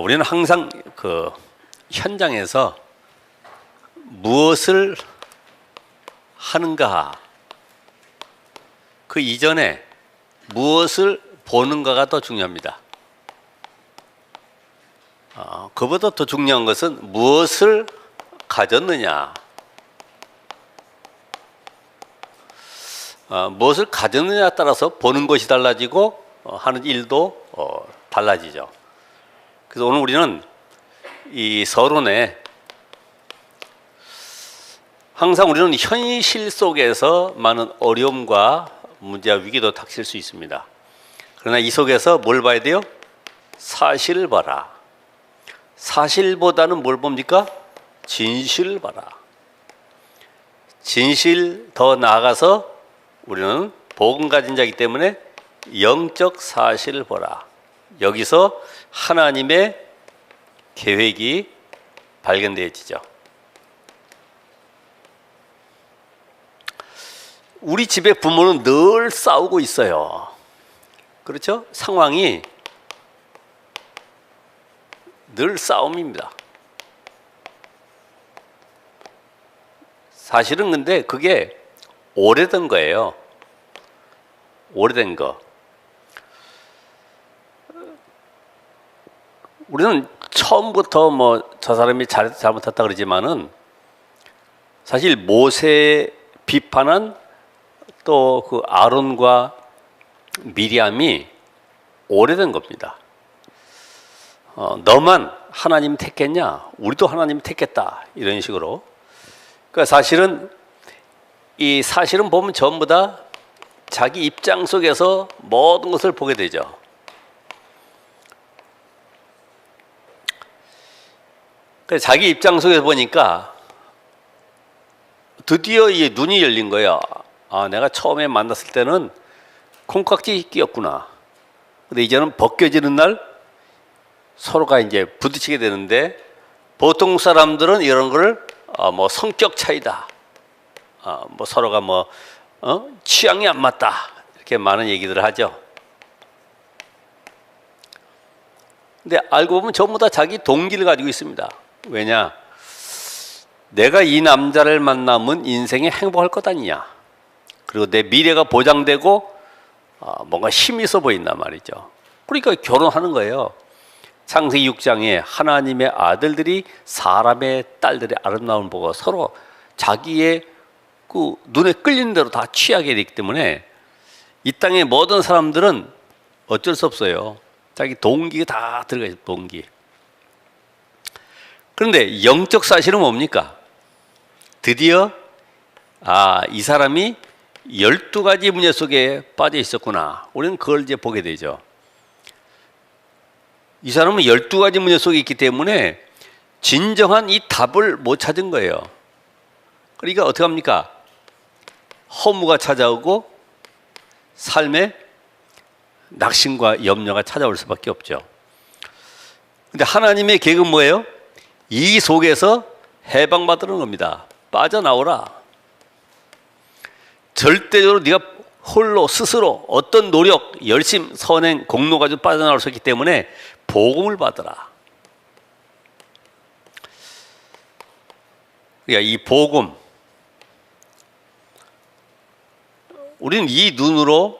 우리는 항상 그 현장에서 무엇을 하는가, 그 이전에 무엇을 보는가가 더 중요합니다. 그보다 더 중요한 것은 무엇을 가졌느냐. 무엇을 가졌느냐에 따라서 보는 것이 달라지고 하는 일도 달라지죠. 그래서 오늘 우리는 이 서론에 항상 우리는 현실 속에서 많은 어려움과 문제와 위기도 닥칠 수 있습니다. 그러나 이 속에서 뭘 봐야 돼요? 사실을 봐라. 사실보다는 뭘 봅니까? 진실을 봐라. 진실 더 나아가서 우리는 복음 가진 자이기 때문에 영적 사실을 보라. 여기서 하나님의 계획이 발견되어지죠. 우리 집의 부모는 늘 싸우고 있어요. 그렇죠? 상황이 늘 싸움입니다. 사실은 근데 그게 오래된 거예요. 오래된 거. 우리는 처음부터 뭐 저 사람이 잘했다 잘못했다 그러지만은 사실 모세 비판한 또 그 아론과 미리암이 오래된 겁니다. 너만 하나님 택했냐? 우리도 하나님 택했다. 이런 식으로. 그러니까 사실은 이 사실은 보면 전부 다 자기 입장 속에서 모든 것을 보게 되죠. 그래서 자기 입장 속에서 보니까 드디어 이 눈이 열린 거예요. 내가 처음에 만났을 때는 콩깍지 끼었구나. 근데 이제는 벗겨지는 날 서로가 이제 부딪히게 되는데 보통 사람들은 이런 거를 뭐 성격 차이다. 뭐 서로가 뭐 취향이 안 맞다. 이렇게 많은 얘기들을 하죠. 근데 알고 보면 전부 다 자기 동기를 가지고 있습니다. 왜냐? 내가 이 남자를 만나면 인생에 행복할 것 아니냐. 그리고 내 미래가 보장되고 뭔가 힘이 있어 보인단 말이죠. 그러니까 결혼하는 거예요. 창세기 6장에 하나님의 아들들이 사람의 딸들의 아름다움을 보고 서로 자기의 그 눈에 끌리는 대로 다 취하게 되기 때문에 이 땅의 모든 사람들은 어쩔 수 없어요. 자기 동기가 다 들어가 있어요. 동기. 그런데 영적 사실은 뭡니까? 드디어 이 사람이 12가지 문제 속에 빠져 있었구나. 우리는 그걸 이제 보게 되죠. 이 사람은 12가지 문제 속에 있기 때문에 진정한 이 답을 못 찾은 거예요. 그러니까 어떻게 합니까? 허무가 찾아오고 삶에 낙심과 염려가 찾아올 수밖에 없죠. 근데 하나님의 계획은 뭐예요? 이 속에서 해방받으는 겁니다. 빠져나오라. 절대적으로 네가 홀로 스스로 어떤 노력, 열심, 선행, 공로 가지고 빠져나올 수 있기 때문에 복음을 받으라. 그러니까 이 복음, 우리는 이 눈으로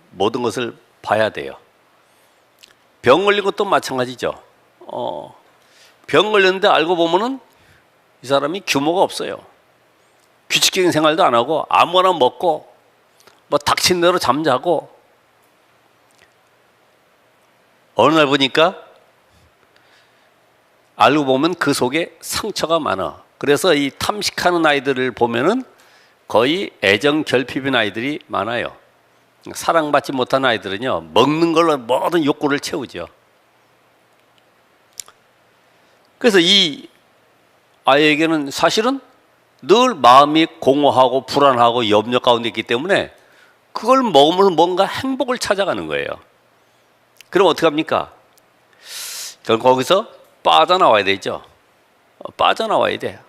모든 것을 봐야 돼요. 병 걸린 것도 마찬가지죠. 병 걸렸는데 알고 보면은 이 사람이 규모가 없어요. 규칙적인 생활도 안 하고 아무거나 먹고 뭐 닥친 대로 잠자고 어느 날 보니까 알고 보면 그 속에 상처가 많아. 그래서 이 탐식하는 아이들을 보면은 거의 애정 결핍인 아이들이 많아요. 사랑받지 못하는 아이들은요, 먹는 걸로 모든 욕구를 채우죠. 그래서 이 아이에게는 사실은 늘 마음이 공허하고 불안하고 염려 가운데 있기 때문에 그걸 먹으면서 뭔가 행복을 찾아가는 거예요. 그럼 어떻게 합니까? 결국 거기서 빠져나와야 되죠. 빠져나와야 돼요.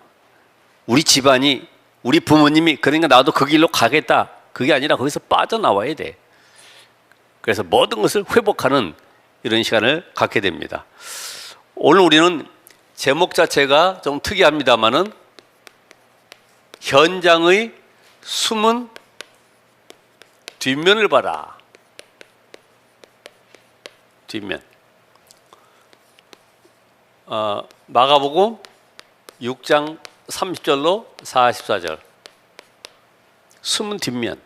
우리 집안이, 우리 부모님이 그러니까 나도 그 길로 가겠다. 그게 아니라 거기서 빠져나와야 돼. 그래서 모든 것을 회복하는 이런 시간을 갖게 됩니다. 오늘 우리는 제목 자체가 좀 특이합니다만은 현장의 숨은 뒷면을 봐라. 뒷면. 마가복음 6장 30절로 44절. 숨은 뒷면.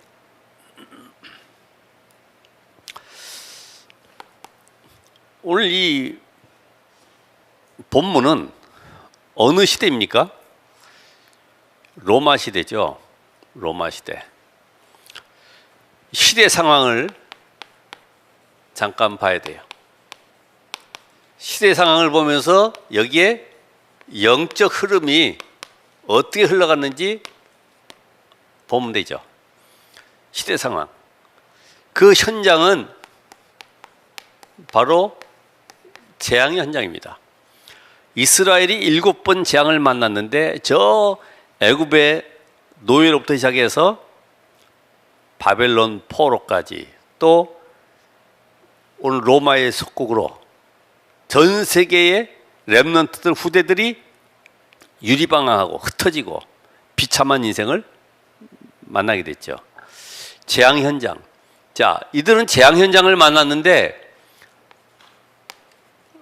오늘 이 본문은 어느 시대입니까? 로마 시대죠. 로마 시대. 시대 상황을 잠깐 봐야 돼요. 시대 상황을 보면서 여기에 영적 흐름이 어떻게 흘러갔는지 보면 되죠. 시대 상황. 그 현장은 바로 재앙의 현장입니다. 이스라엘이 7번 재앙을 만났는데 저 애굽의 노예로부터 시작해서 바벨론 포로까지 또 오늘 로마의 속국으로 전 세계의 렘넌트들 후대들이 유리방황하고 흩어지고 비참한 인생을 만나게 됐죠. 재앙 현장. 자, 이들은 재앙 현장을 만났는데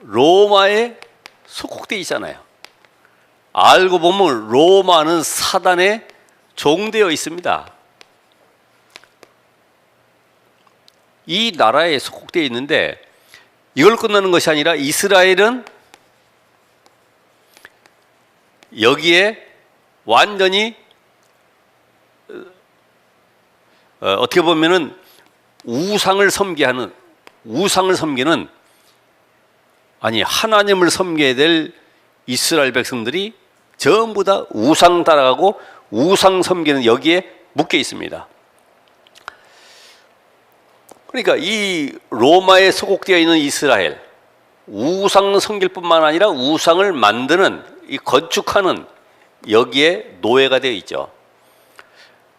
로마의 속국돼 있잖아요. 알고 보면 로마는 사단에 종되어 있습니다. 이 나라에 속국되어 있는데 이걸 끝나는 것이 아니라 이스라엘은 여기에 완전히 어떻게 보면은 우상을 섬기는 아니 하나님을 섬겨야 될 이스라엘 백성들이 전부 다 우상 따라가고 우상 섬기는 여기에 묶여 있습니다. 그러니까 이 로마에 소속되어 있는 이스라엘, 우상 섬길 뿐만 아니라 우상을 만드는 이 건축하는 여기에 노예가 되어 있죠.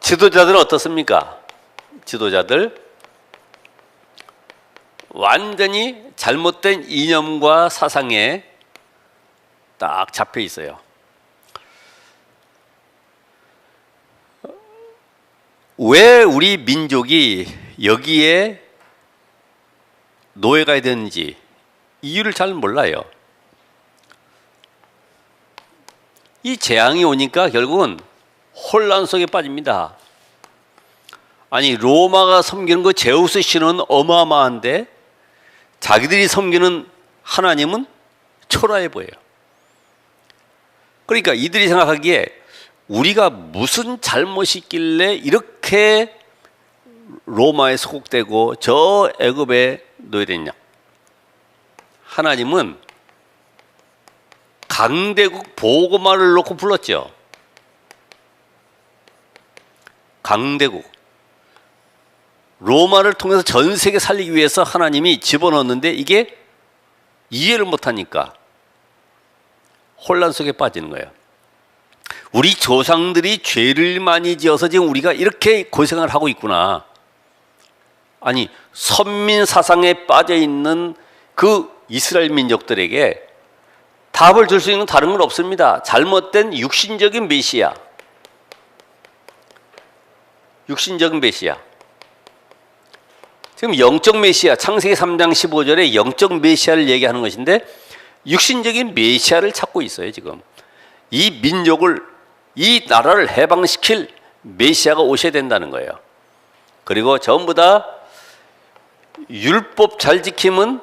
지도자들은 어떻습니까? 지도자들 완전히 잘못된 이념과 사상에 딱 잡혀 있어요. 왜 우리 민족이 여기에 노예가 되는지 이유를 잘 몰라요. 이 재앙이 오니까 결국은 혼란 속에 빠집니다. 아니 로마가 섬기는 그 제우스 신은 어마어마한데 자기들이 섬기는 하나님은 초라해 보여요. 그러니까 이들이 생각하기에 우리가 무슨 잘못이 있길래 이렇게 로마에 소속되고 저 애굽에 노예됐냐. 하나님은 강대국 보고마를 놓고 불렀죠. 강대국. 로마를 통해서 전 세계 살리기 위해서 하나님이 집어넣었는데 이게 이해를 못하니까 혼란 속에 빠지는 거예요. 우리 조상들이 죄를 많이 지어서 지금 우리가 이렇게 고생을 하고 있구나. 아니 선민 사상에 빠져 있는 그 이스라엘 민족들에게 답을 줄 수 있는 다른 건 없습니다. 잘못된 육신적인 메시아. 육신적인 메시아. 지금 영적 메시아, 창세기 3장 15절에 영적 메시아를 얘기하는 것인데 육신적인 메시아를 찾고 있어요. 지금 이 민족을, 이 나라를 해방시킬 메시아가 오셔야 된다는 거예요. 그리고 전부 다 율법 잘 지키면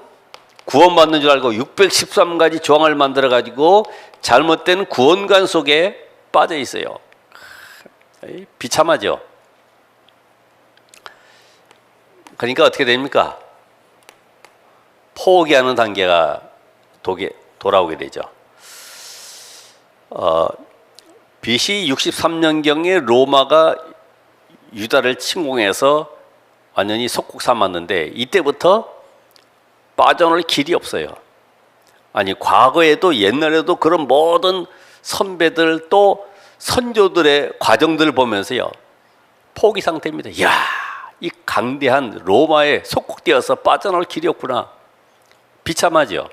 구원받는 줄 알고 613가지 조항을 만들어 가지고 잘못된 구원관 속에 빠져 있어요. 비참하죠. 그러니까 어떻게 됩니까? 포기하는 단계가 돌아오게 되죠. BC 63년경에 로마가 유다를 침공해서 완전히 속국 삼았는데 이때부터 빠져나올 길이 없어요. 아니 과거에도 옛날에도 그런 모든 선배들 또 선조들의 과정들을 보면서요 포기 상태입니다. 이야, 이 강대한 로마에 속국되어서 빠져나올 길이 없구나. 비참하죠.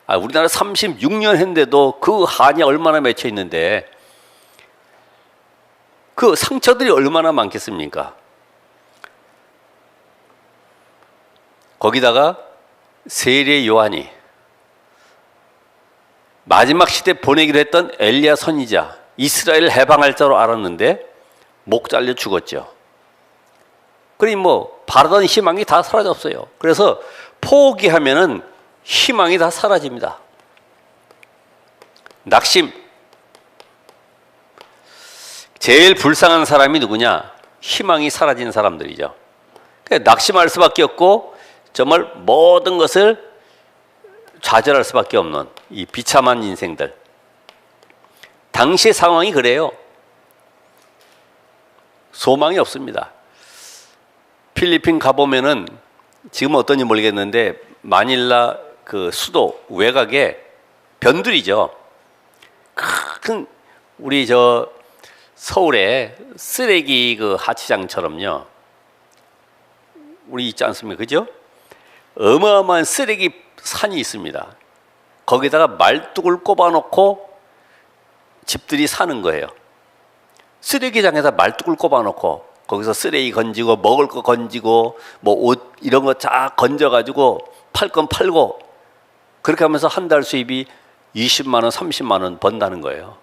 우리나라 36년 했는데도 그 한이 얼마나 맺혀 있는데 그 상처들이 얼마나 많겠습니까? 거기다가 세례 요한이 마지막 시대 보내기로 했던 엘리야 선지자, 이스라엘 해방할 자로 알았는데 목 잘려 죽었죠. 그러니 바라던 희망이 다 사라졌어요. 그래서 포기하면은 희망이 다 사라집니다. 낙심. 제일 불쌍한 사람이 누구냐? 희망이 사라진 사람들이죠. 그러니까 낙심할 수밖에 없고 정말 모든 것을 좌절할 수밖에 없는 이 비참한 인생들. 당시의 상황이 그래요. 소망이 없습니다. 필리핀 가보면은 지금 어떤지 모르겠는데 마닐라 그 수도 외곽에 변두리죠. 큰 우리 서울의 쓰레기 그 하치장처럼요. 우리 있지 않습니까? 그죠? 어마어마한 쓰레기 산이 있습니다. 거기다가 말뚝을 꼽아놓고 집들이 사는 거예요. 쓰레기장에다 말뚝을 꼽아놓고 거기서 쓰레기 건지고 먹을 거 건지고 옷 이런 거 쫙 건져가지고 팔 건 팔고 그렇게 하면서 한 달 수입이 20만 원, 30만 원 번다는 거예요.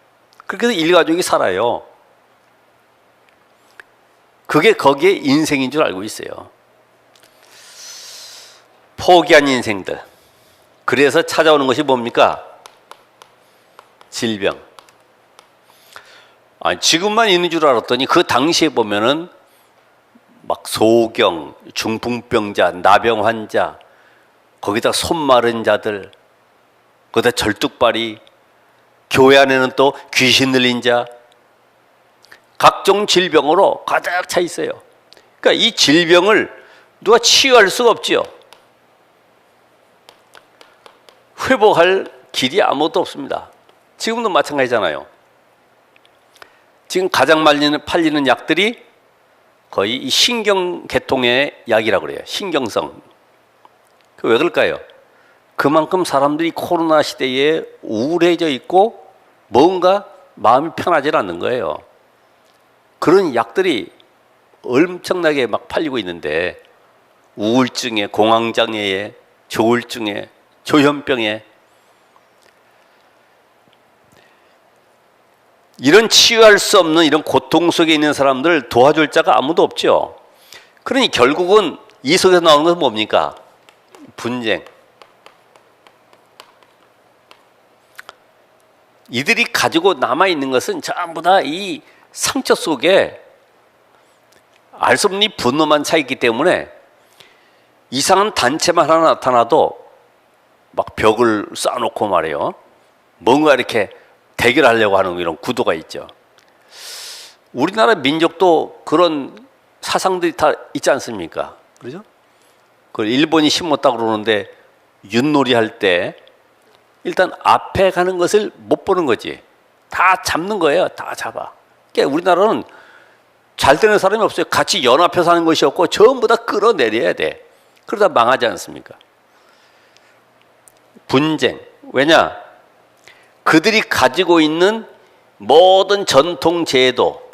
그렇게 해서 일가족이 살아요. 그게 거기에 인생인 줄 알고 있어요. 포기한 인생들. 그래서 찾아오는 것이 뭡니까? 질병. 지금만 있는 줄 알았더니 그 당시에 보면은 막 소경, 중풍병자, 나병 환자, 거기다 손 마른 자들, 거기다 절뚝발이, 교회 안에는 또 귀신 들린 자, 각종 질병으로 가득 차 있어요. 그러니까 이 질병을 누가 치유할 수가 없지요. 회복할 길이 아무것도 없습니다. 지금도 마찬가지잖아요. 지금 가장 팔리는 약들이 거의 이 신경계통의 약이라고 그래요. 신경성. 왜 그럴까요? 그만큼 사람들이 코로나 시대에 우울해져 있고 뭔가 마음이 편하지 않는 거예요. 그런 약들이 엄청나게 막 팔리고 있는데 우울증에, 공황장애에, 조울증에, 조현병에 이런 치유할 수 없는 이런 고통 속에 있는 사람들 도와줄 자가 아무도 없죠. 그러니 결국은 이 속에서 나오는 것은 뭡니까? 분쟁. 이들이 가지고 남아있는 것은 전부 다 이 상처 속에 알 수 없는 이 분노만 차 있기 때문에 이상한 단체만 하나 나타나도 막 벽을 쌓아놓고 말이에요. 뭔가 이렇게 대결하려고 하는 이런 구도가 있죠. 우리나라 민족도 그런 사상들이 다 있지 않습니까? 그렇죠? 그 일본이 심었다고 그러는데 윷놀이 할 때 일단 앞에 가는 것을 못 보는 거지. 다 잡는 거예요. 다 잡아. 그러니까 우리나라는 잘 되는 사람이 없어요. 같이 연합해서 하는 것이 없고 전부 다 끌어내려야 돼. 그러다 망하지 않습니까? 분쟁. 왜냐? 그들이 가지고 있는 모든 전통 제도,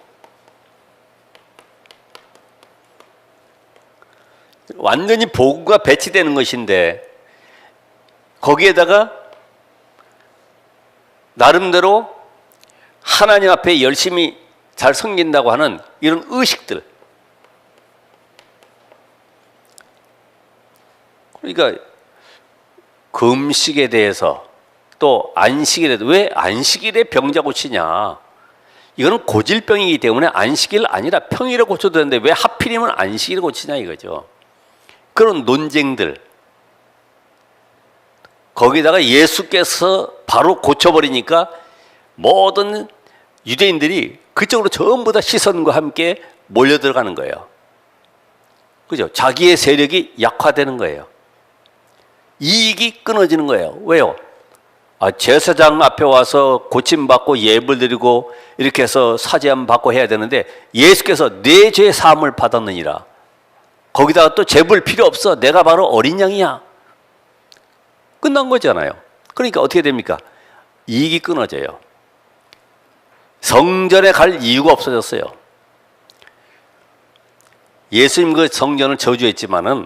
완전히 복음과 배치되는 것인데 거기에다가 나름대로 하나님 앞에 열심히 잘 섬긴다고 하는 이런 의식들. 그러니까 금식에 대해서 또 안식일에 왜 안식일에 병자 고치냐? 이거는 고질병이기 때문에 안식일 아니라 평일에 고쳐도 되는데 왜 하필이면 안식일에 고치냐 이거죠. 그런 논쟁들. 거기다가 예수께서 바로 고쳐버리니까 모든 유대인들이 그쪽으로 전부 다 시선과 함께 몰려들어가는 거예요. 그죠? 자기의 세력이 약화되는 거예요. 이익이 끊어지는 거예요. 왜요? 제사장 앞에 와서 고침받고 예물 드리고 이렇게 해서 사죄함 받고 해야 되는데 예수께서 내 죄 사함을 받았느니라. 거기다가 또 제물 필요 없어. 내가 바로 어린 양이야. 끝난 거잖아요. 그러니까 어떻게 됩니까? 이익이 끊어져요. 성전에 갈 이유가 없어졌어요. 예수님 그 성전을 저주했지만은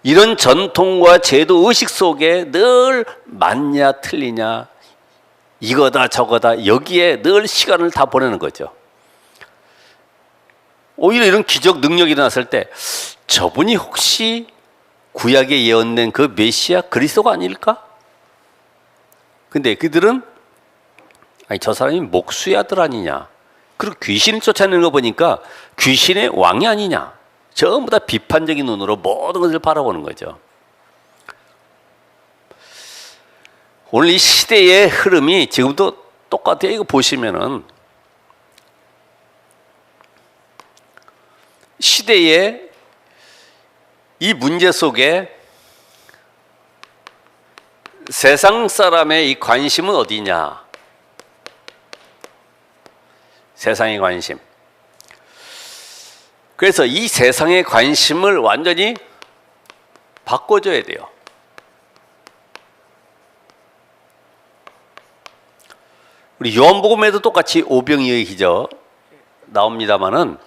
이런 전통과 제도 의식 속에 늘 맞냐 틀리냐 이거다 저거다 여기에 늘 시간을 다 보내는 거죠. 오히려 이런 기적 능력이 일어났을 때 저분이 혹시 구약에 예언된 그 메시아 그리스도가 아닐까? 근데 그들은 아니 저 사람이 목수의 아들 아니냐, 그리고 귀신을 쫓아내는 거 보니까 귀신의 왕이 아니냐, 전부 다 비판적인 눈으로 모든 것을 바라보는 거죠. 오늘 이 시대의 흐름이 지금도 똑같아요. 이거 보시면은 시대의 이 문제 속에 세상 사람의 이 관심은 어디냐? 세상의 관심. 그래서 이 세상의 관심을 완전히 바꿔줘야 돼요. 우리 요한복음에도 똑같이 오병이어의 기적 나옵니다마는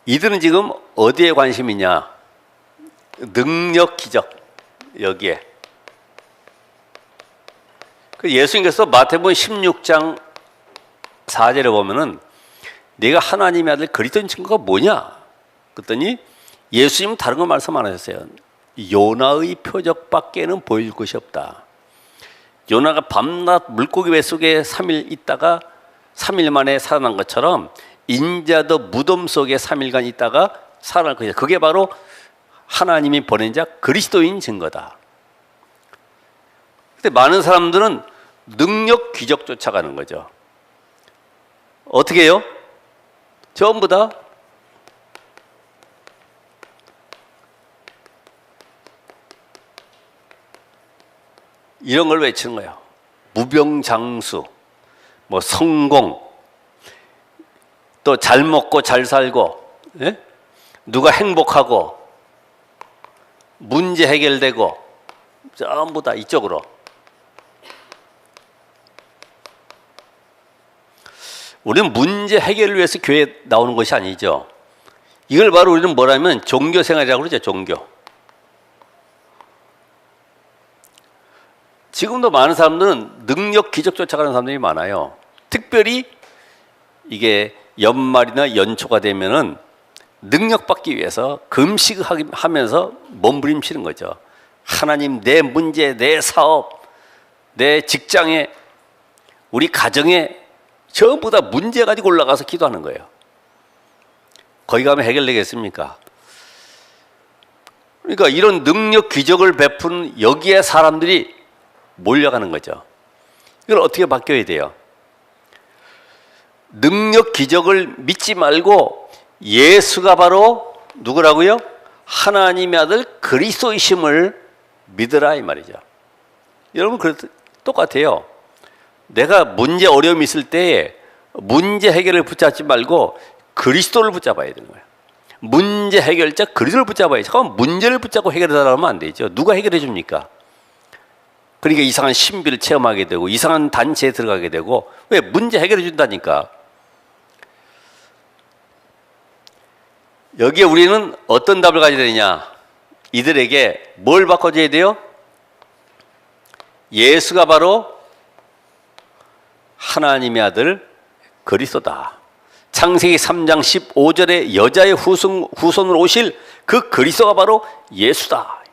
이들은 지금 어디에 관심이냐? 능력 기적 여기에. 예수님께서 마태복음 16장 4절에 보면은 네가 하나님의 아들 그리스도인 증거가 뭐냐? 그랬더니 예수님은 다른 거 말씀 안 하셨어요. 요나의 표적밖에는 보일 것이 없다. 요나가 밤낮 물고기 뱃속에 3일 있다가 3일 만에 살아난 것처럼 인자도 무덤 속에 3일간 있다가 살아날 것이다. 그게 바로 하나님이 보낸 자 그리스도인 증거다. 근데 많은 사람들은 능력 기적 쫓아가는 거죠. 어떻게 해요? 전부 다 이런 걸 외치는 거예요. 무병장수, 뭐 성공, 또 잘 먹고 잘 살고, 예? 누가 행복하고, 문제 해결되고, 전부 다 이쪽으로. 우리는 문제 해결을 위해서 교회에 나오는 것이 아니죠. 이걸 바로 우리는 뭐라면 종교 생활이라고 그러죠. 종교. 지금도 많은 사람들은 능력 기적 쫓아가는 사람들이 많아요. 특별히 이게 연말이나 연초가 되면은 능력 받기 위해서 금식하면서 몸부림치는 거죠. 하나님, 내 문제, 내 사업, 내 직장에, 우리 가정에 전부 다 문제 가지고 올라가서 기도하는 거예요. 거기 가면 해결되겠습니까? 그러니까 이런 능력 기적을 베푸는 여기에 사람들이 몰려가는 거죠. 이걸 어떻게 바뀌어야 돼요? 능력 기적을 믿지 말고 예수가 바로 누구라고요? 하나님의 아들 그리스도이심을 믿으라 이 말이죠. 여러분 똑같아요. 내가 문제 어려움이 있을 때 문제 해결을 붙잡지 말고 그리스도를 붙잡아야 되는 거예요. 문제 해결자 그리스도를 붙잡아야지. 잠깐만 문제를 붙잡고 해결해달라면 안 되죠. 누가 해결해 줍니까? 그러니까 이상한 신비를 체험하게 되고 이상한 단체에 들어가게 되고. 왜? 문제 해결해 준다니까. 여기에 우리는 어떤 답을 가져야 되느냐? 이들에게 뭘 바꿔줘야 돼요? 예수가 바로 하나님의 아들 그리스도다. 창세기 3장 15절에 여자의 후손으로 오실 그 그리스도가 바로 예수다.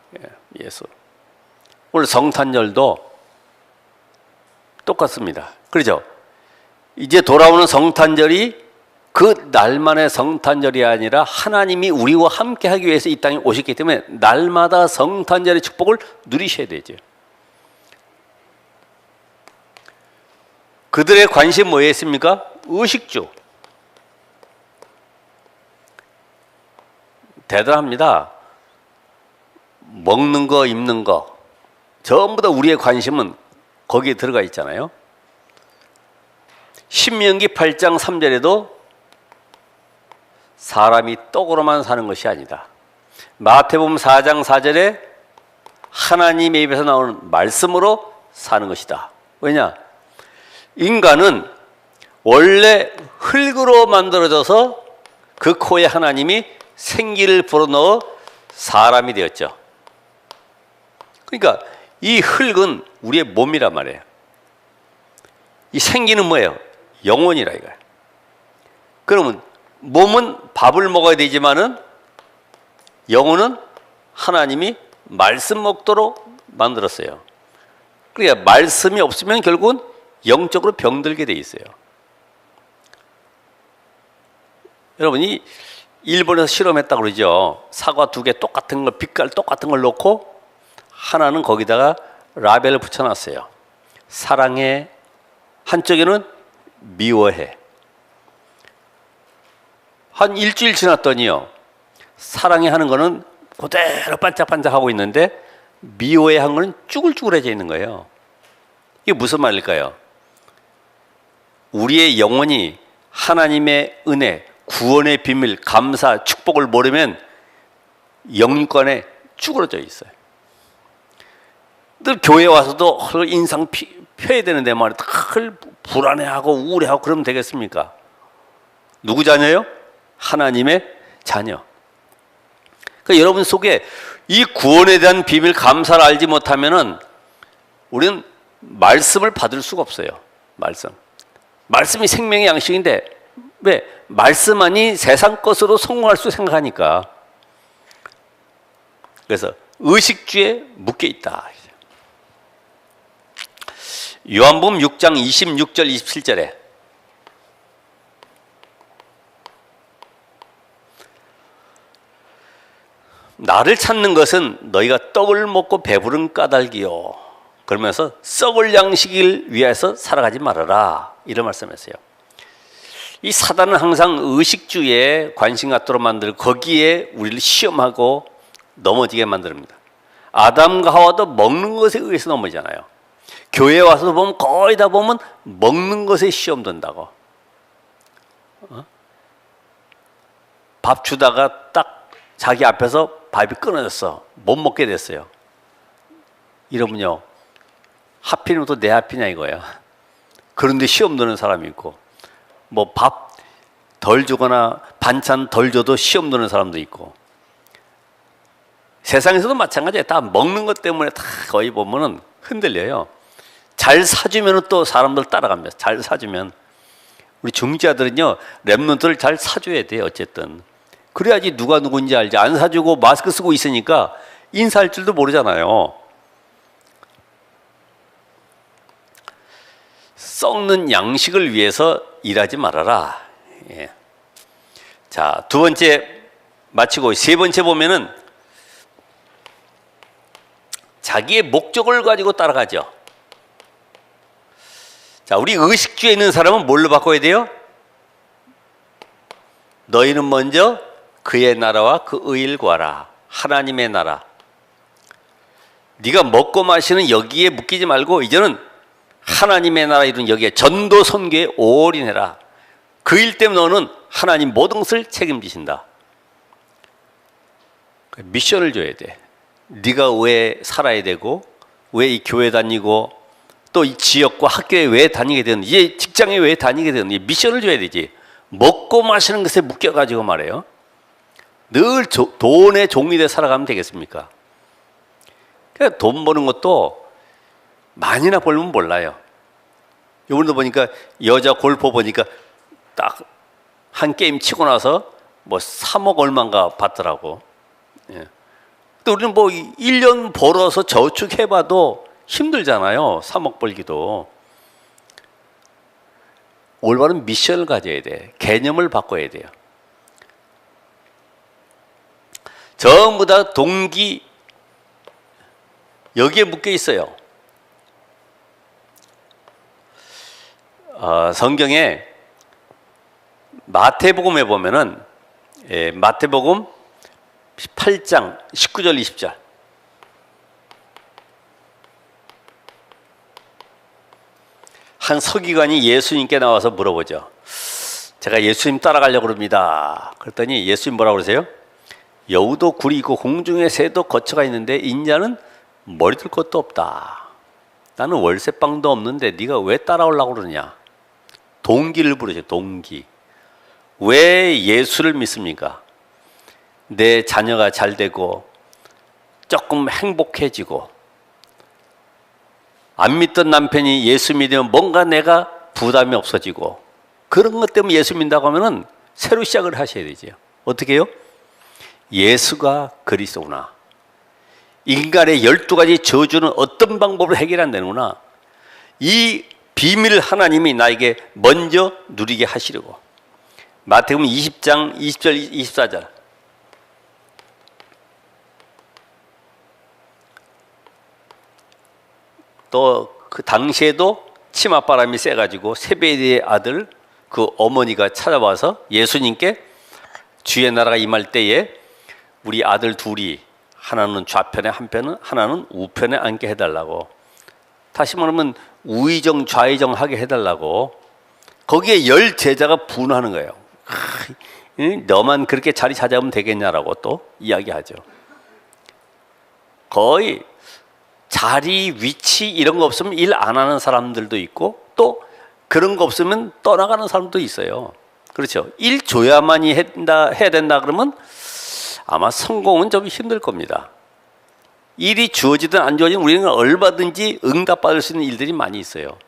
예수. 오늘 성탄절도 똑같습니다. 그렇죠? 이제 돌아오는 성탄절이 그 날만의 성탄절이 아니라 하나님이 우리와 함께 하기 위해서 이 땅에 오셨기 때문에 날마다 성탄절의 축복을 누리셔야 되죠. 그들의 관심 뭐였습니까? 의식주. 대단합니다. 먹는 거, 입는 거 전부 다 우리의 관심은 거기에 들어가 있잖아요. 신명기 8장 3절에도 사람이 떡으로만 사는 것이 아니다. 마태복음 4장 4절에 하나님의 입에서 나오는 말씀으로 사는 것이다. 왜냐? 인간은 원래 흙으로 만들어져서 그 코에 하나님이 생기를 불어넣어 사람이 되었죠. 그러니까 이 흙은 우리의 몸이란 말이에요. 이 생기는 뭐예요? 영혼이라 이거예요. 그러면 몸은 밥을 먹어야 되지만은 영혼은 하나님이 말씀 먹도록 만들었어요. 그러니까 말씀이 없으면 결국은 영적으로 병들게 돼 있어요. 여러분이 일본에서 실험했다고 그러죠. 사과 2개 똑같은 걸, 빛깔 똑같은 걸 놓고 하나는 거기다가 라벨을 붙여놨어요. 사랑해. 한쪽에는 미워해. 한 일주일 지났더니요, 사랑해 하는 거는 그대로 반짝반짝하고 있는데 미워해 한 거는 쭈글쭈글해져 있는 거예요. 이게 무슨 말일까요? 우리의 영혼이 하나님의 은혜, 구원의 비밀, 감사, 축복을 모르면 영육간에 쭈그러져 있어요. 늘 교회 와서도 인상 펴야 되는데 말이야, 늘 불안해하고 우울해하고 그러면 되겠습니까? 누구 자녀요? 하나님의 자녀. 그러니까 여러분 속에 이 구원에 대한 비밀, 감사를 알지 못하면은 우리는 말씀을 받을 수가 없어요. 말씀이 생명의 양식인데 왜? 말씀만이 세상 것으로 성공할 수 생각하니까. 그래서 의식주에 묶여 있다. 요한복음 6장 26절 27절에 나를 찾는 것은 너희가 떡을 먹고 배부른 까닭이요. 그러면서 썩을 양식을 위해서 살아가지 말아라. 이런 말씀했어요. 이 사단은 항상 의식주에 관심 갖도록 만들고 거기에 우리를 시험하고 넘어지게 만듭니다. 아담과 하와도 먹는 것에 의해서 넘어지잖아요. 교회 와서 보면 거의 다 보면 먹는 것에 시험 든다고. 밥 주다가 딱 자기 앞에서 밥이 끊어졌어. 못 먹게 됐어요. 이러면요, 하필이면 또 내 앞이냐 이거야. 그런데 시험 드는 사람이 있고, 뭐 밥 덜 주거나 반찬 덜 줘도 시험 드는 사람도 있고, 세상에서도 마찬가지예요. 다 먹는 것 때문에 다 거의 보면은 흔들려요. 잘 사주면 또 사람들 따라갑니다. 잘 사주면. 우리 중지자들은요, 랩런트를 잘 사줘야 돼요. 어쨌든 그래야지 누가 누군지 알지. 안 사주고 마스크 쓰고 있으니까 인사할 줄도 모르잖아요. 썩는 양식을 위해서 일하지 말아라. 예. 자, 2번째 마치고 3번째 보면은 자기의 목적을 가지고 따라가죠. 자, 우리 의식주에 있는 사람은 뭘로 바꿔야 돼요? 너희는 먼저 그의 나라와 그 의를 구하라. 하나님의 나라. 네가 먹고 마시는 여기에 묶이지 말고 이제는 하나님의 나라 이룬 여기에 전도 선교에 올인해라. 그 일 때문에 너는 하나님 모든 것을 책임지신다. 미션을 줘야 돼. 네가 왜 살아야 되고, 왜 이 교회 다니고, 또 이 지역과 학교에 왜 다니게 되는지, 직장에 왜 다니게 되는지 미션을 줘야 되지. 먹고 마시는 것에 묶여가지고 말해요. 늘 돈의 종이 돼 살아가면 되겠습니까? 그러니까 돈 버는 것도 많이나 벌면 몰라요. 이번에도 보니까 여자 골퍼 보니까 딱 한 게임 치고 나서 뭐 3억 얼마인가 받더라고. 예. 또 우리는 뭐 1년 벌어서 저축해봐도 힘들잖아요. 3억 벌기도. 올바른 미션을 가져야 돼. 개념을 바꿔야 돼요. 전부 다 동기 여기에 묶여 있어요. 성경에 마태복음에 보면은 마태복음 8장 19절 20절 한 서기관이 예수님께 나와서 물어보죠. 제가 예수님 따라가려고 그럽니다. 그랬더니 예수님 뭐라고 그러세요? 여우도 굴이 있고 공중의 새도 거처가 있는데 인자는 머리 들 것도 없다. 나는 월세방도 없는데 네가 왜 따라오려고 그러냐. 동기를 부르죠. 동기. 왜 예수를 믿습니까? 내 자녀가 잘 되고 조금 행복해지고, 안 믿던 남편이 예수 믿으면 뭔가 내가 부담이 없어지고, 그런 것 때문에 예수 믿는다고 하면은 새로 시작을 하셔야 되죠. 어떻게 해요? 예수가 그리스도구나. 인간의 12가지 저주는 어떤 방법으로 해결 안 되는구나. 이 비밀을 하나님이 나에게 먼저 누리게 하시려고. 마태복음 20장 20절 24절. 또 그 당시에도 치맛바람이 세가지고 세베대의 아들 그 어머니가 찾아와서 예수님께 주의 나라가 임할 때에 우리 아들 둘이 하나는 좌편에 하나는 우편에 앉게 해달라고, 다시 말하면 우의정 좌의정 하게 해달라고. 거기에 10 제자가 분하는 거예요. 너만 그렇게 자리 차지하면 되겠냐라고 또 이야기하죠. 거의 자리, 위치 이런 거 없으면 일 안 하는 사람들도 있고, 또 그런 거 없으면 떠나가는 사람도 있어요. 그렇죠. 일 줘야만 해야 된다 그러면 아마 성공은 좀 힘들 겁니다. 일이 주어지든 안 주어지든 우리는 얼마든지 응답받을 수 있는 일들이 많이 있어요.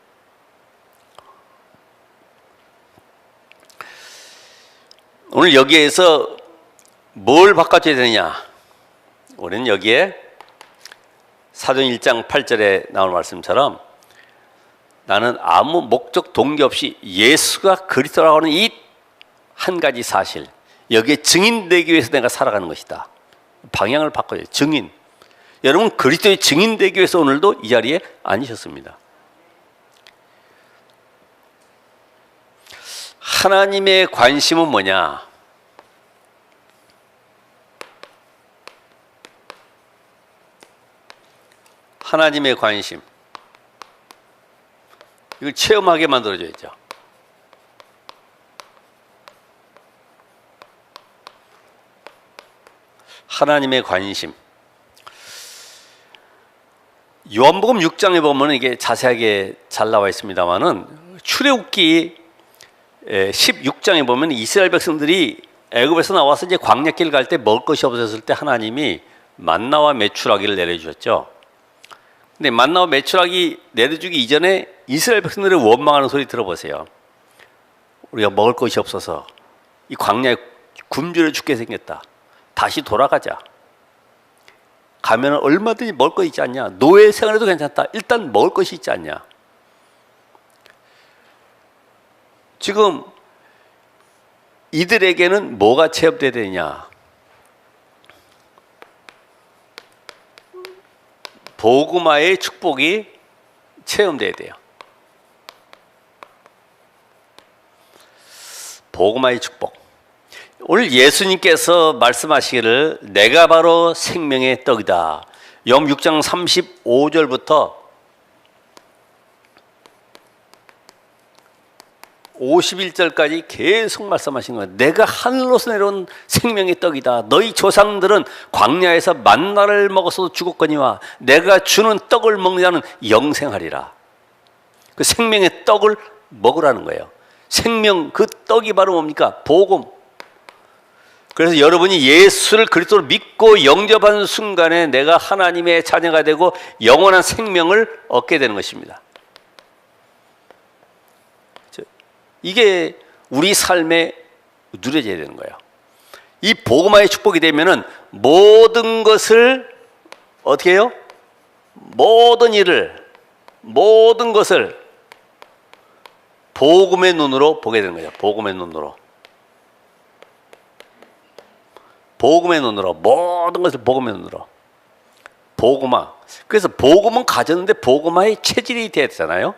오늘 여기에서 뭘 바꿔줘야 되느냐? 우리는 여기에 사도행 1장 8절에 나오는 말씀처럼 나는 아무 목적 동기 없이 예수가 그리스도라고 하는 이 한 가지 사실, 여기에 증인되기 위해서 내가 살아가는 것이다. 방향을 바꿔요. 증인. 여러분 그리스도의 증인되기 위해서 오늘도 이 자리에 앉으셨습니다. 하나님의 관심은 뭐냐? 하나님의 관심. 이걸 체험하게 만들어줘야죠. 하나님의 관심. 요한복음 6장에 보면 이게 자세하게 잘 나와 있습니다만은, 출애굽기 16장에 보면 이스라엘 백성들이 애굽에서 나와서 이제 광야길 갈 때 먹을 것이 없었을 때 하나님이 만나와 메추라기를 내려주셨죠. 근데 만나와 메추라기 내려주기 이전에 이스라엘 백성들의 원망하는 소리 들어보세요. 우리가 먹을 것이 없어서 이 광야에 굶주려 죽게 생겼다. 다시 돌아가자. 가면 얼마든지 먹을 거 있지 않냐. 노예 생활해도 괜찮다. 일단 먹을 것이 있지 않냐. 지금 이들에게는 뭐가 체험돼야 되냐? 복음화의 축복이 체험돼야 돼요. 복음화의 축복. 오늘 예수님께서 말씀하시기를 내가 바로 생명의 떡이다. 요한 6장 35절부터 51절까지 계속 말씀하신 거예요. 내가 하늘로서 내려온 생명의 떡이다. 너희 조상들은 광야에서 만나를 먹어서도 죽었거니와 내가 주는 떡을 먹는 자는 영생하리라. 그 생명의 떡을 먹으라는 거예요. 생명, 그 떡이 바로 뭡니까? 복음. 그래서 여러분이 예수를 그리스도로 믿고 영접하는 순간에 내가 하나님의 자녀가 되고 영원한 생명을 얻게 되는 것입니다. 이게 우리 삶에 누려져야 되는 거예요. 이 복음화의 축복이 되면은 모든 것을 어떻게 해요? 모든 일을, 모든 것을 복음의 눈으로 보게 되는 거예요. 복음의 눈으로. 복음의 눈으로. 모든 것을 복음의 눈으로. 복음화. 그래서 복음은 가졌는데 복음화의 체질이 돼야 되잖아요.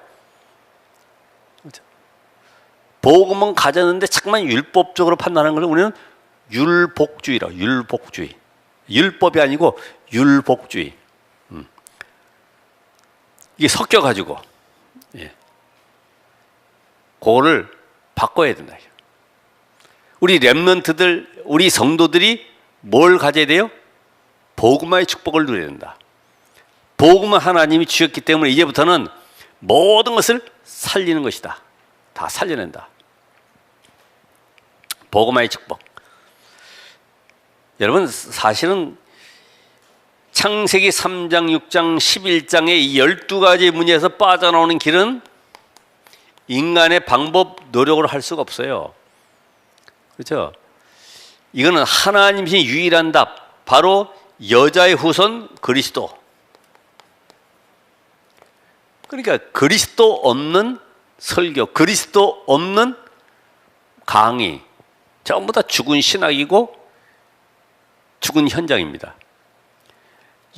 복음은 가졌는데 자꾸만 율법적으로 판단하는 걸 우리는 율복주의라. 율복주의. 율법이 아니고 율복주의. 이게 섞여가지고, 예. 그거를 바꿔야 된다. 우리 렘넌트들, 우리 성도들이 뭘 가져야 돼요? 복음화의 축복을 누려야 된다. 복음은 하나님이 주셨기 때문에 이제부터는 모든 것을 살리는 것이다. 다 살려낸다. 복음의 축복. 여러분, 사실은 창세기 3장, 6장, 11장의 이 12가지 문제에서 빠져나오는 길은 인간의 방법, 노력으로 할 수가 없어요. 그렇죠? 이거는 하나님이 유일한 답, 바로 여자의 후손 그리스도. 그러니까 그리스도 없는 설교, 그리스도 없는 강의, 전부 다 죽은 신학이고 죽은 현장입니다.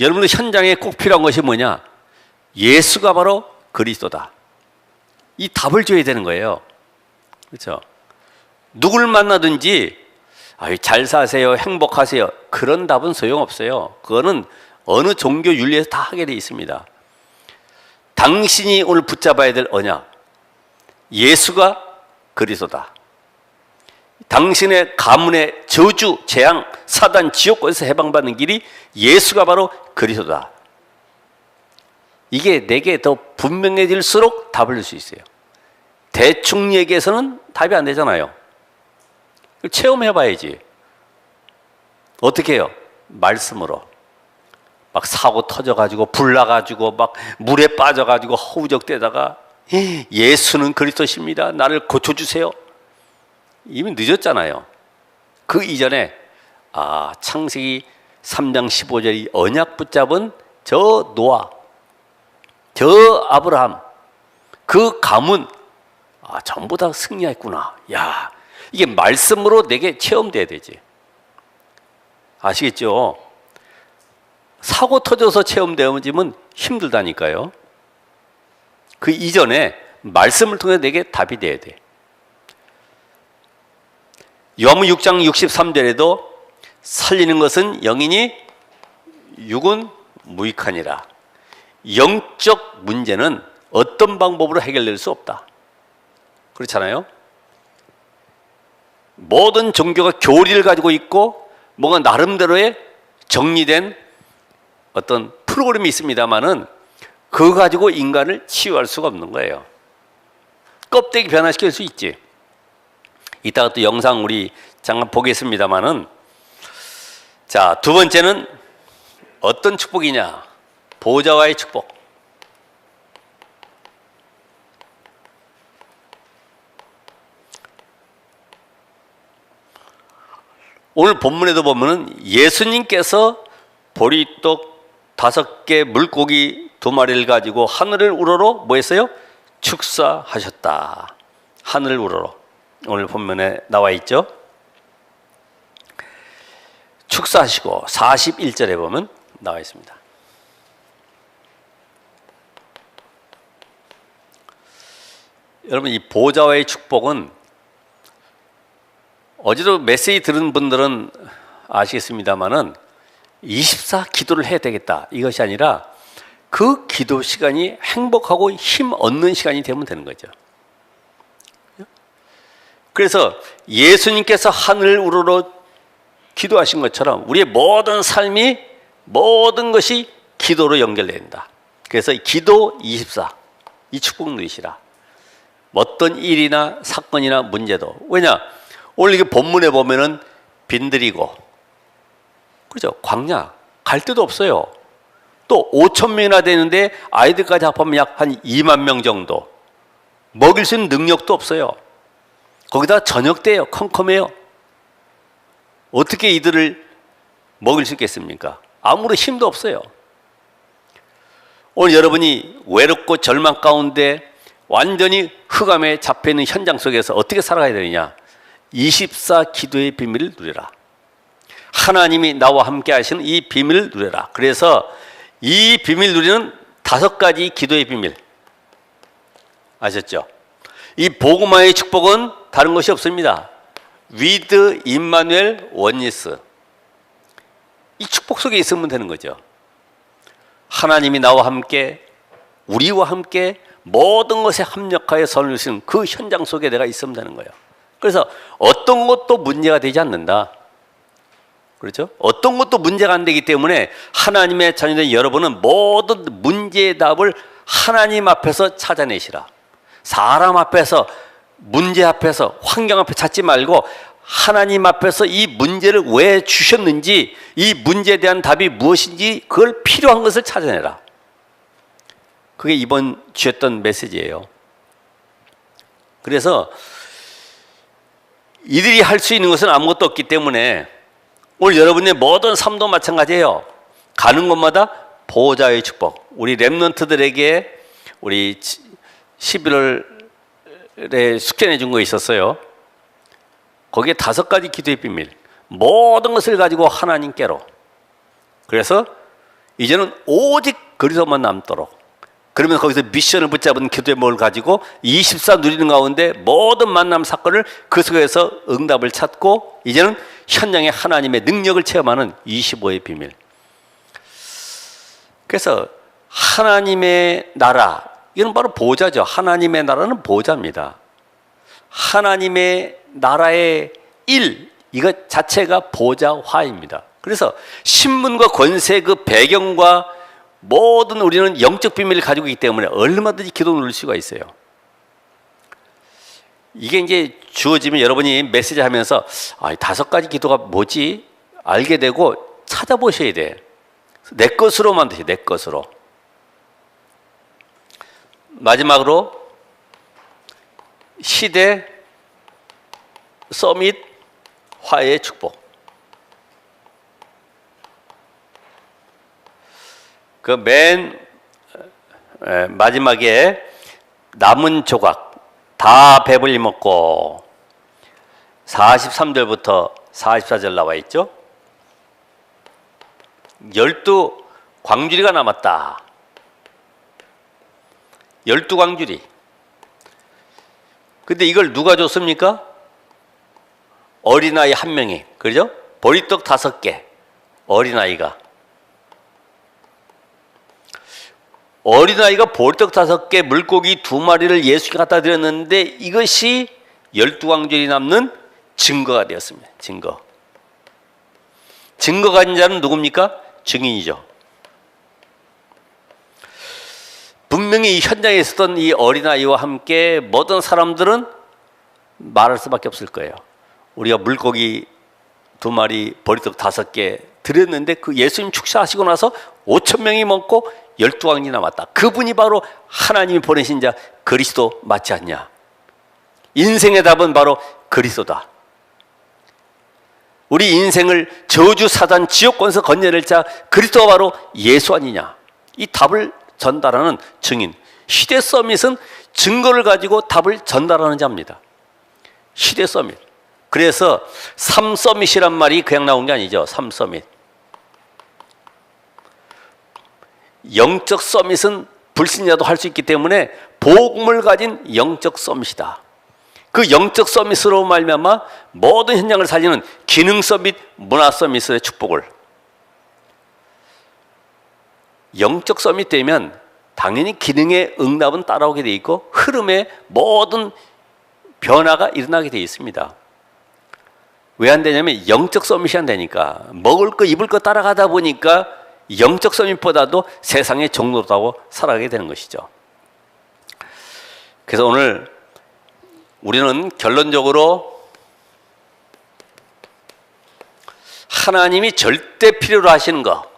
여러분들 현장에 꼭 필요한 것이 뭐냐? 예수가 바로 그리스도다. 이 답을 줘야 되는 거예요. 그렇죠? 누굴 만나든지 잘 사세요, 행복하세요, 그런 답은 소용없어요. 그거는 어느 종교 윤리에서 다 하게 돼 있습니다. 당신이 오늘 붙잡아야 될 언약, 예수가 그리스도다. 당신의 가문의 저주, 재앙, 사단, 지옥에서 해방받는 길이 예수가 바로 그리스도다. 이게 내게 더 분명해질수록 답을 줄 수 있어요. 대충 얘기해서는 답이 안 되잖아요. 체험해봐야지. 어떻게 해요? 말씀으로. 막 사고 터져가지고 불나가지고 막 물에 빠져가지고 허우적대다가 예수는 그리스도십니다, 나를 고쳐주세요. 이미 늦었잖아요. 그 이전에 창세기 3장 15절 이 언약 붙잡은 저 노아, 저 아브라함, 그 가문 전부 다 승리했구나. 야, 이게 말씀으로 내게 체험돼야 되지. 아시겠죠? 사고 터져서 체험되어지면 힘들다니까요. 그 이전에 말씀을 통해 내게 답이 돼야 돼. 요한복음 6장 63절에도 살리는 것은 영이니 육은 무익하니라. 영적 문제는 어떤 방법으로 해결될 수 없다. 그렇잖아요? 모든 종교가 교리를 가지고 있고 뭔가 나름대로의 정리된 어떤 프로그램이 있습니다만은 그거 가지고 인간을 치유할 수가 없는 거예요. 껍데기 변화시킬 수 있지. 이따가 또 영상 우리 잠깐 보겠습니다만은, 자, 두 번째는 어떤 축복이냐? 보좌와의 축복. 오늘 본문에도 보면은 예수님께서 보리떡 5개, 물고기 2마리를 가지고 하늘을 우러러 뭐 했어요? 축사하셨다. 하늘을 우러러. 오늘 본문에 나와 있죠. 축사하시고 41절에 보면 나와 있습니다. 여러분, 이 보좌와의 축복은 어제도 메시지 들은 분들은 아시겠습니다만은 24 기도를 해야 되겠다, 이것이 아니라 그 기도 시간이 행복하고 힘 얻는 시간이 되면 되는 거죠. 그래서 예수님께서 하늘을 우러러 기도하신 것처럼 우리의 모든 삶이, 모든 것이 기도로 연결된다. 그래서 기도 24, 이 축복 누리시라. 어떤 일이나 사건이나 문제도. 왜냐? 오늘 이게 본문에 보면은 빈들이고, 그렇죠? 광야 갈 데도 없어요. 또 5천 명이나 되는데 아이들까지 합하면 약 한 2만 명 정도. 먹일 수 있는 능력도 없어요. 거기다 저녁 때예요. 컴컴해요. 어떻게 이들을 먹일 수 있겠습니까? 아무런 힘도 없어요. 오늘 여러분이 외롭고 절망 가운데 완전히 흑암에 잡혀있는 현장 속에서 어떻게 살아가야 되느냐? 24 기도의 비밀을 누려라. 하나님이 나와 함께 하시는 이 비밀을 누려라. 그래서 이 비밀 누리는 5가지 기도의 비밀 아셨죠? 이 복음화의 축복은 다른 것이 없습니다. with 임마누엘 원니스, 이 축복 속에 있으면 되는 거죠. 하나님이 나와 함께, 우리와 함께 모든 것에 합력하여 선을 주시는 그 현장 속에 내가 있으면 되는 거예요. 그래서 어떤 것도 문제가 되지 않는다. 그렇죠? 어떤 것도 문제가 안 되기 때문에 하나님의 자녀된 여러분은 모든 문제의 답을 하나님 앞에서 찾아내시라. 사람 앞에서, 문제 앞에서, 환경 앞에 찾지 말고 하나님 앞에서 이 문제를 왜 주셨는지, 이 문제에 대한 답이 무엇인지 그걸 필요한 것을 찾아내라. 그게 이번 주였던 메시지예요. 그래서 이들이 할 수 있는 것은 아무것도 없기 때문에 오늘 여러분의 모든 삶도 마찬가지예요. 가는 곳마다 보호자의 축복. 우리 랩런트들에게 우리 11월에 숙제해 준 거 있었어요. 거기에 5가지 기도의 비밀. 모든 것을 가지고 하나님께로. 그래서 이제는 오직 그리스도만 남도록. 그러면 거기서 미션을 붙잡은 기도의 목을 가지고 24 누리는 가운데 모든 만남 사건을 그 속에서 응답을 찾고 이제는 현장의 하나님의 능력을 체험하는 25의 비밀. 그래서 하나님의 나라, 이건 바로 보호자죠. 하나님의 나라는 보호자입니다. 하나님의 나라의 일, 이것 자체가 보호자화입니다. 그래서 신분과 권세, 그 배경과 모든 우리는 영적 비밀을 가지고 있기 때문에 얼마든지 기도 누릴 수가 있어요. 이게 이제 주어지면 여러분이 메시지 하면서 5가지 기도가 뭐지? 알게 되고 찾아보셔야 돼. 내 것으로 만드세요. 내 것으로. 마지막으로 시대 서밋 화해의 축복. 그 맨 마지막에 남은 조각 다 배불리 먹고 43절부터 44절 나와 있죠. 12광주리가 남았다. 12광주리. 근데 이걸 누가 줬습니까? 어린아이 1명이. 그죠? 보리떡 5개. 어린아이가. 어린아이가 보리떡 5개, 물고기 2마리를 예수께 갖다 드렸는데 이것이 12광주리 남는 증거가 되었습니다. 증거. 증거 가진 자는 누굽니까? 증인이죠. 분명히 이 현장에 있었던 이 어린아이와 함께 모든 사람들은 말할 수밖에 없을 거예요. 우리가 물고기 2마리, 보리떡 5개 드렸는데 그 예수님 축사하시고 나서 5,000명이 먹고 12왕이 남았다. 그분이 바로 하나님이 보내신 자 그리스도 맞지 않냐? 인생의 답은 바로 그리스도다. 우리 인생을 저주 사단 지옥권에서 건져낼 자 그리스도가 바로 예수 아니냐? 이 답을 전달하는 증인. 시대 서밋은 증거를 가지고 답을 전달하는 자입니다. 시대 서밋. 그래서 3서밋이란 말이 그냥 나온 게 아니죠. 3서밋. 영적 서밋은 불신자도 할 수 있기 때문에 복음을 가진 영적 서밋이다. 그 영적 서밋으로 말미암아 모든 현장을 살리는 기능 서밋, 문화 서밋의 축복을. 영적 서밋 되면 당연히 기능의 응답은 따라오게 돼 있고 흐름에 모든 변화가 일어나게 돼 있습니다. 왜 안 되냐면 영적 서밋이 안 되니까. 먹을 거 입을 거 따라가다 보니까 영적 서밋보다도 세상의 종로라고 살아가게 되는 것이죠. 그래서 오늘 우리는 결론적으로 하나님이 절대 필요로 하시는 거,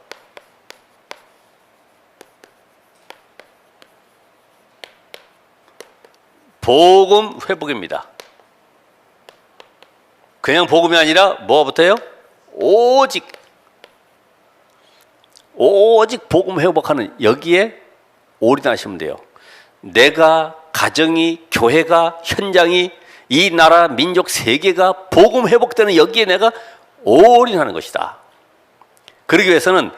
복음 회복입니다. 그냥 복음이 아니라 뭐가 붙어요? 오직 복음 회복하는, 여기에 올인하시면 돼요. 내가, 가정이, 교회가, 현장이, 이 나라, 민족, 세계가 복음 회복되는 여기에 내가 올인하는 것이다. 그러기 위해서는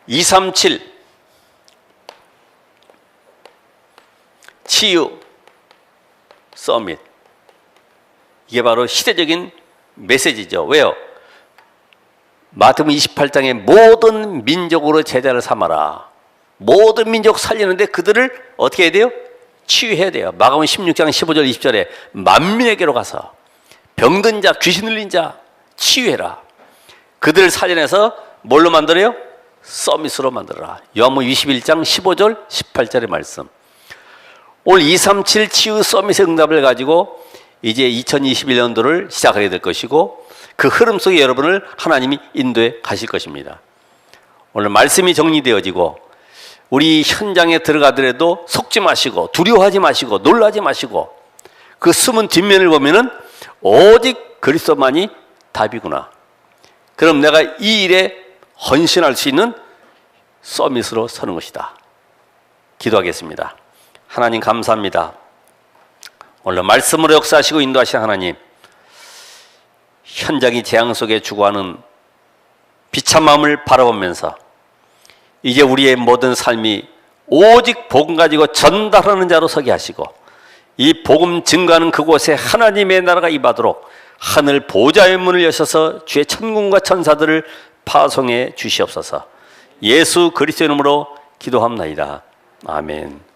237 치유 서밋, 이게 바로 시대적인 메시지죠. 왜요? 마태복음 28장에 모든 민족으로 제자를 삼아라. 모든 민족 살리는데 그들을 어떻게 해야 돼요? 치유해야 돼요. 마가복음 16장 15절 20절에 만민에게로 가서 병든 자, 귀신 들린 자 치유해라. 그들을 살려내서 뭘로 만들어요? 서밋으로 만들어라. 요한복음 21장 15절 18절의 말씀. 오늘 237 치유 서밋의 응답을 가지고 이제 2021년도를 시작하게 될 것이고 그 흐름 속에 여러분을 하나님이 인도해 가실 것입니다. 오늘 말씀이 정리되어지고 우리 현장에 들어가더라도 속지 마시고 두려워하지 마시고 놀라지 마시고 그 숨은 뒷면을 보면은 오직 그리스도만이 답이구나. 그럼 내가 이 일에 헌신할 수 있는 서밋으로 서는 것이다. 기도하겠습니다. 하나님 감사합니다. 오늘 말씀으로 역사하시고 인도하신 하나님, 현장이 재앙 속에 죽어가는 비참한 마음을 바라보면서 이제 우리의 모든 삶이 오직 복음 가지고 전달하는 자로 서게 하시고 이 복음 증거하는 그곳에 하나님의 나라가 임하도록 하늘 보좌의 문을 여셔서 주의 천군과 천사들을 파송해 주시옵소서. 예수 그리스도의 이름으로 기도합나이다. 아멘.